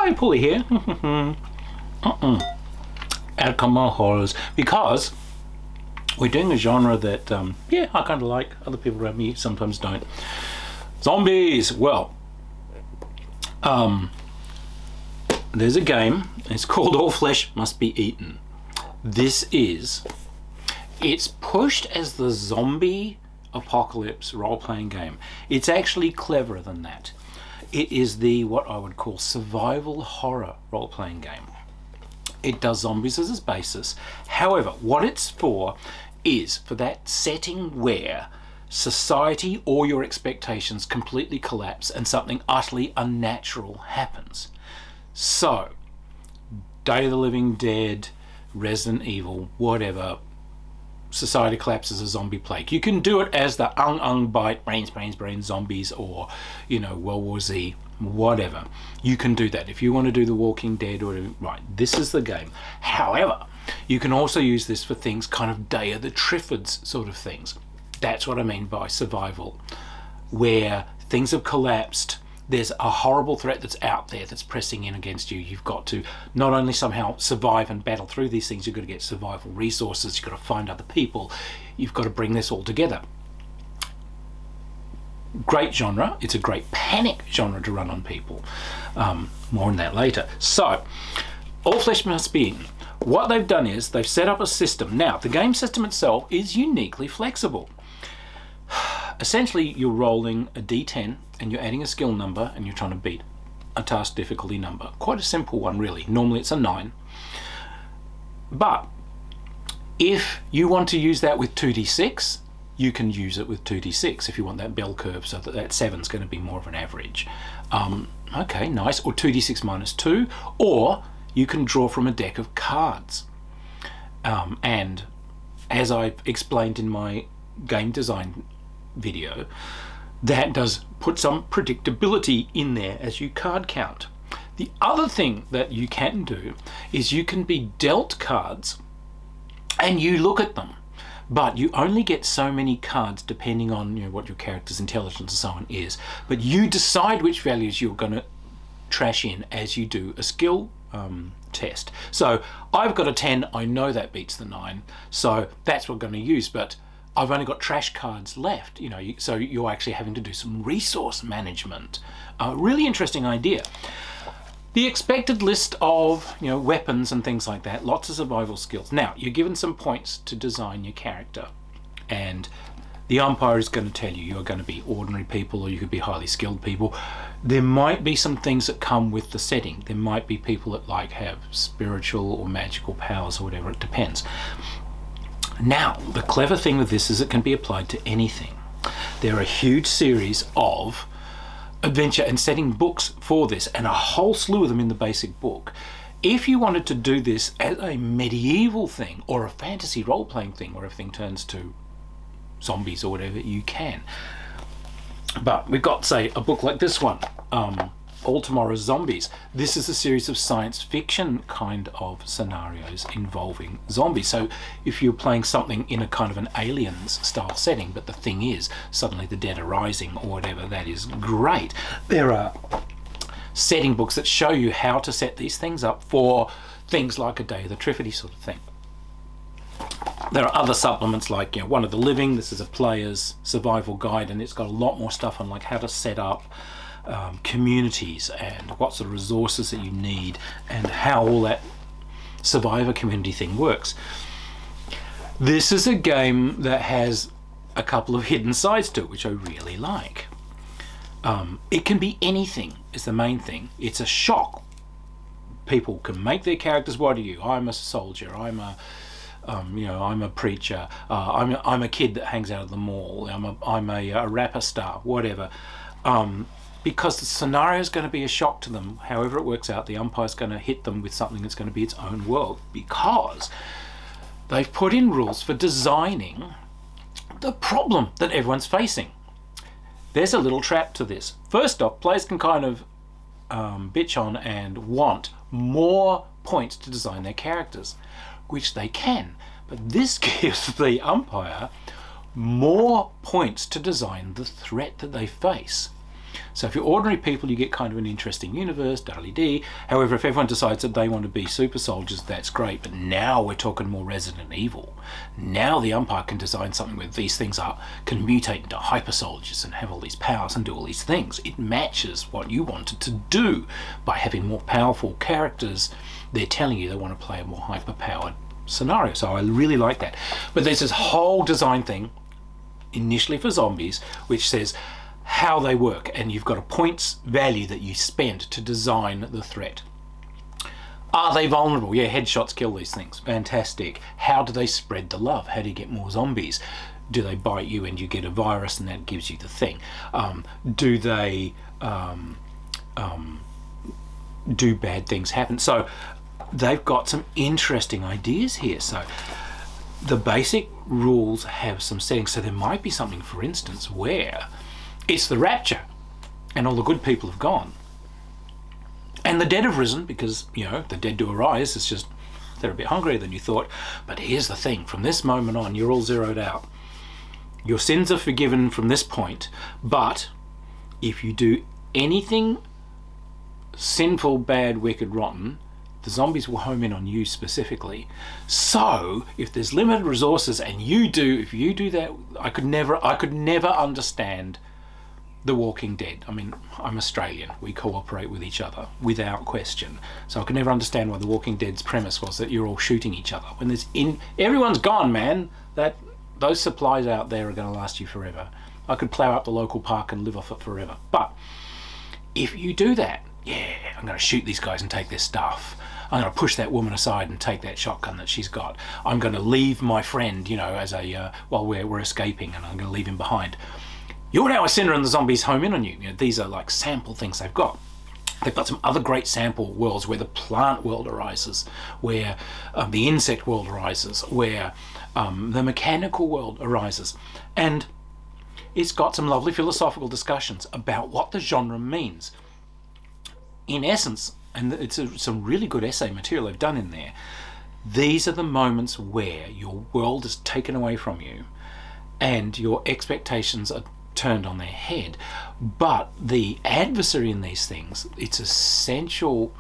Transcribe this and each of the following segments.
Hi, Pulley here. Outcome more horrors, because we're doing a genre that, yeah, I kind of like. Other people around me sometimes don't. Zombies. Well, there's a game. It's called All Flesh Must Be Eaten. It's pushed as the zombie apocalypse role-playing game. It's actually cleverer than that. It is what I would call survival horror role-playing game. It does zombies as its basis. However, what it's for is for that setting where society or your expectations completely collapse and something utterly unnatural happens. So, Day of the Living Dead, Resident Evil, whatever, society collapses, a zombie plague. You can do it as the bite, brains, zombies, or, you know, World War Z, whatever. You can do that. If you want to do The Walking Dead, or right, this is the game. However, you can also use this for things kind of Day of the Triffids sort of things. That's what I mean by survival, where things have collapsed. There's a horrible threat that's out there that's pressing in against you. You've got to not only somehow survive and battle through these things, you've got to get survival resources, you've got to find other people, you've got to bring this all together. Great genre. It's a great panic genre to run on people. More on that later. So, All Flesh Must Be Eaten. What they've done is they've set up a system. Now, the game system itself is uniquely flexible. Essentially, you're rolling a d10 and you're adding a skill number and you're trying to beat a task difficulty number. Quite a simple one, really. Normally it's a 9. But if you want to use that with 2d6, you can use it with 2d6 if you want that bell curve, so that 7 is going to be more of an average. Okay, nice. Or 2d6 minus 2, or you can draw from a deck of cards. And as I've explained in my game design video, that does put some predictability in there as you card count. The other thing that you can do is you can be dealt cards and you look at them, but you only get so many cards depending on, you know, what your character's intelligence and so on is, but you decide which values you're going to trash in as you do a skill test. So I've got a 10, I know that beats the 9, so that's what I'm going to use, but I've only got trash cards left, you know, so you're actually having to do some resource management. Really interesting idea. The expected list of, you know, weapons and things like that, lots of survival skills. Now, you're given some points to design your character, and the umpire is going to tell you you're going to be ordinary people or you could be highly skilled people. There might be some things that come with the setting. There might be people that like have spiritual or magical powers or whatever, it depends. Now, the clever thing with this is it can be applied to anything. There are a huge series of adventure and setting books for this, and a whole slew of them in the basic book. If you wanted to do this as a medieval thing or a fantasy role-playing thing where everything turns to zombies or whatever, you can. But we've got, say, a book like this one, All Tomorrow's Zombies. This is a series of science fiction kind of scenarios involving zombies. So if you're playing something in a kind of an Aliens style setting, but the thing is suddenly the dead are rising or whatever, that is great. There are setting books that show you how to set these things up for things like a Day of the Triffids sort of thing. There are other supplements like, you know, One of the Living. This is a player's survival guide, and it's got a lot more stuff on like how to set up communities and what sort of resources that you need and how all that survivor community thing works. This is a game that has a couple of hidden sides to it, which I really like. It can be anything is the main thing. It's a shock. People can make their characters. What are you? I'm a soldier. I'm a you know, I'm a preacher. I'm a kid that hangs out at the mall. I'm a rapper star. Whatever. Because the scenario is going to be a shock to them. However it works out, the umpire's going to hit them with something that's going to be its own world, because they've put in rules for designing the problem that everyone's facing. There's a little trap to this. First off, players can kind of bitch on and want more points to design their characters, which they can, but this gives the umpire more points to design the threat that they face. So if you're ordinary people, you get kind of an interesting universe, da-da-dee. However, if everyone decides that they want to be super soldiers, that's great. But now we're talking more Resident Evil. Now the umpire can design something where these things can mutate into hyper soldiers and have all these powers and do all these things. It matches what you wanted to do by having more powerful characters. They're telling you they want to play a more hyper-powered scenario. So I really like that. But there's this whole design thing, initially for zombies, which says how they work, and you've got a points value that you spend to design the threat. Are they vulnerable? Yeah, headshots kill these things. Fantastic. How do they spread the love? How do you get more zombies? Do they bite you and you get a virus and that gives you the thing? Do they do bad things happen? So they've got some interesting ideas here. So the basic rules have some settings. So there might be something, for instance, where it's the rapture and all the good people have gone and the dead have risen, because, you know, the dead do arise. It's just they're a bit hungrier than you thought. But here's the thing, from this moment on, you're all zeroed out. Your sins are forgiven from this point, but if you do anything sinful, bad, wicked, rotten, the zombies will home in on you specifically. So if there's limited resources and if you do that, I could never understand The Walking Dead. I mean, I'm Australian. We cooperate with each other without question. So I could never understand why The Walking Dead's premise was that you're all shooting each other. When everyone's gone, man. Those supplies out there are going to last you forever. I could plow up the local park and live off it forever. But if you do that, yeah, I'm going to shoot these guys and take their stuff. I'm going to push that woman aside and take that shotgun that she's got. I'm going to leave my friend, you know, as while we're escaping, and I'm going to leave him behind. You're now a sinner and the zombies home in on you. You know, these are like sample things they've got. They've got some other great sample worlds where the plant world arises, where the insect world arises, where the mechanical world arises. And it's got some lovely philosophical discussions about what the genre means. In essence, and it's some really good essay material they've done in there, these are the moments where your world is taken away from you and your expectations are turned on their head. But the adversary in these things, its essential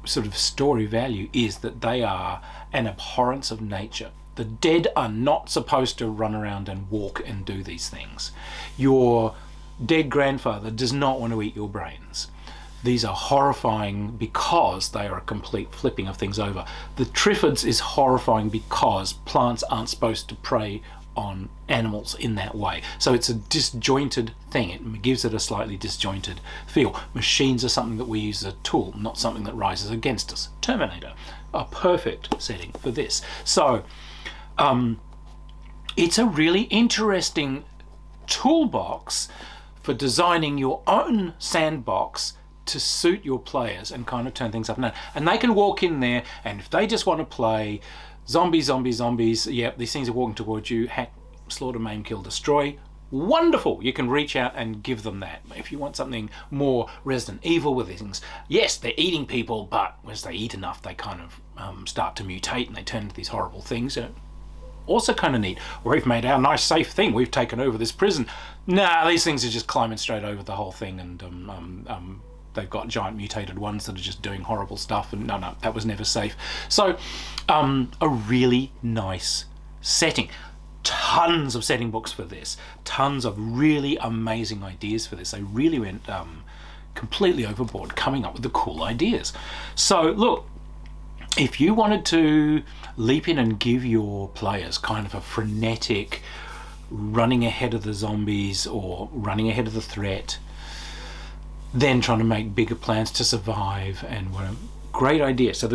sort of story value is that they are an abhorrence of nature. The dead are not supposed to run around and walk and do these things. Your dead grandfather does not want to eat your brains. These are horrifying because they are a complete flipping of things over. The triffids is horrifying because plants aren't supposed to prey on animals in that way. So it's a disjointed thing. It gives it a slightly disjointed feel. Machines are something that we use as a tool, not something that rises against us. Terminator, a perfect setting for this. So it's a really interesting toolbox for designing your own sandbox to suit your players and kind of turn things up and down. And they can walk in there, and if they just want to play zombies, yep, these things are walking towards you, hack, slaughter, maim, kill, destroy, wonderful, you can reach out and give them that. If you want something more Resident Evil with things, yes, they're eating people, but as they eat enough, they kind of start to mutate and they turn into these horrible things. Also kind of neat. We've made our nice safe thing, we've taken over this prison. Nah, these things are just climbing straight over the whole thing, and they've got giant mutated ones that are just doing horrible stuff, and no, that was never safe. So a really nice setting. Tons of setting books for this, tons of really amazing ideas for this. They really went completely overboard coming up with the cool ideas. So look, if you wanted to leap in and give your players kind of a frenetic running ahead of the zombies or running ahead of the threat, then trying to make bigger plans to survive, and what a great idea. So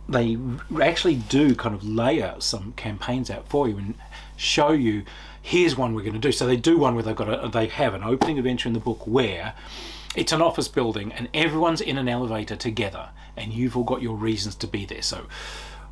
they actually do kind of layer some campaigns out for you and show you, here's one we're going to do. So they do one where they have an opening adventure in the book where it's an office building and everyone's in an elevator together and you've all got your reasons to be there. So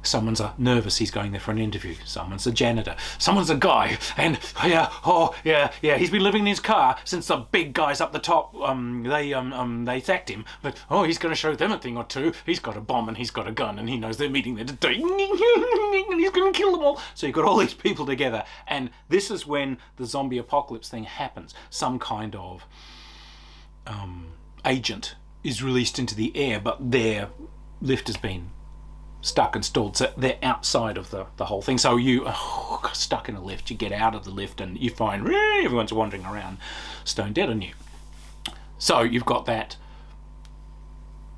someone's nervous, he's going there for an interview. Someone's a janitor. Someone's a guy, and he's been living in his car since the big guys up the top, they sacked him. But he's going to show them a thing or two. He's got a bomb and he's got a gun and he knows they're meeting there today, and he's going to kill them all. So you've got all these people together, and this is when the zombie apocalypse thing happens. Some kind of agent is released into the air, but their lift has been stuck and stalled, so they're outside of the whole thing. So you got stuck in a lift, you get out of the lift and you find everyone's wandering around stone dead on you. So you've got that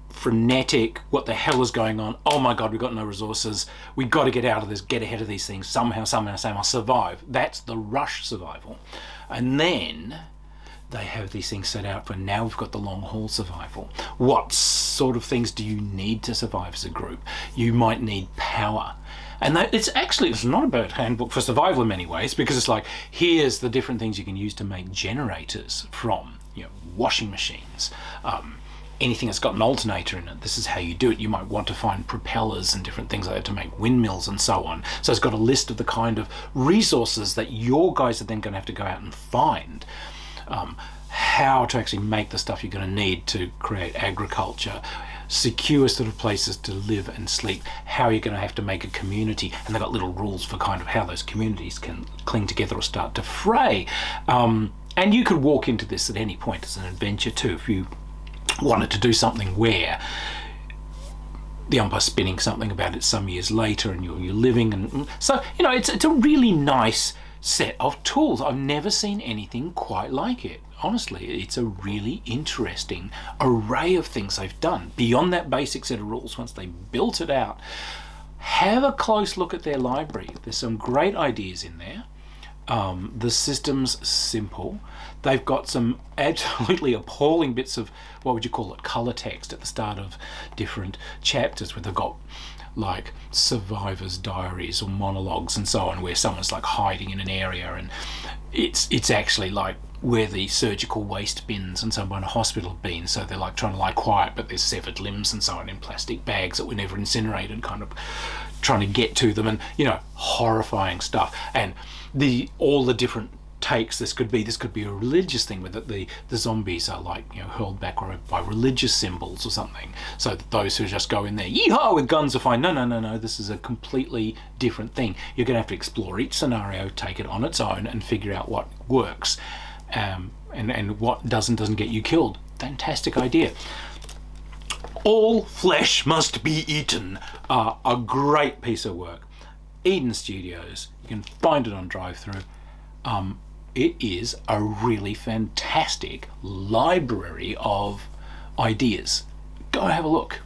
frenetic, what the hell is going on, oh my god, we've got no resources, we've got to get out of this, get ahead of these things, somehow survive. That's the rush survival. And then they have these things set out for, now we've got the long haul survival. What sort of things do you need to survive as a group? You might need power. And it's not a bad handbook for survival in many ways, because it's like, here's the different things you can use to make generators from, washing machines, anything that's got an alternator in it. This is how you do it. You might want to find propellers and different things like that to make windmills and so on. So it's got a list of the kind of resources that your guys are then going to have to go out and find. How to actually make the stuff you're going to need to create agriculture, secure sort of places to live and sleep, how you're going to have to make a community, and they've got little rules for kind of how those communities can cling together or start to fray. And you could walk into this at any point as an adventure too, if you wanted to do something where the umpire's spinning something about it some years later and you're living, and so it's a really nice set of tools. I've never seen anything quite like it. Honestly, it's a really interesting array of things they've done beyond that basic set of rules. Once they built it out, have a close look at their library. There's some great ideas in there. The system's simple. They've got some absolutely appalling bits of, what would you call it, color text at the start of different chapters, where they've got like survivors' diaries or monologues and so on, where someone's like hiding in an area, and it's actually like where the surgical waste bins and so on in a hospital have been, so they're like trying to lie quiet, but there's severed limbs and so on in plastic bags that were never incinerated, kind of trying to get to them, and horrifying stuff. And all the different takes. This could be a religious thing, where the zombies are like hurled back by religious symbols or something, so that those who just go in there yeehaw with guns are fine. No, this is a completely different thing. You're gonna have to explore each scenario, take it on its own, and figure out what works, and what doesn't get you killed. Fantastic idea. All flesh must be eaten. A great piece of work. Eden Studios. You can find it on drive-through. It is a really fantastic library of ideas. Go have a look.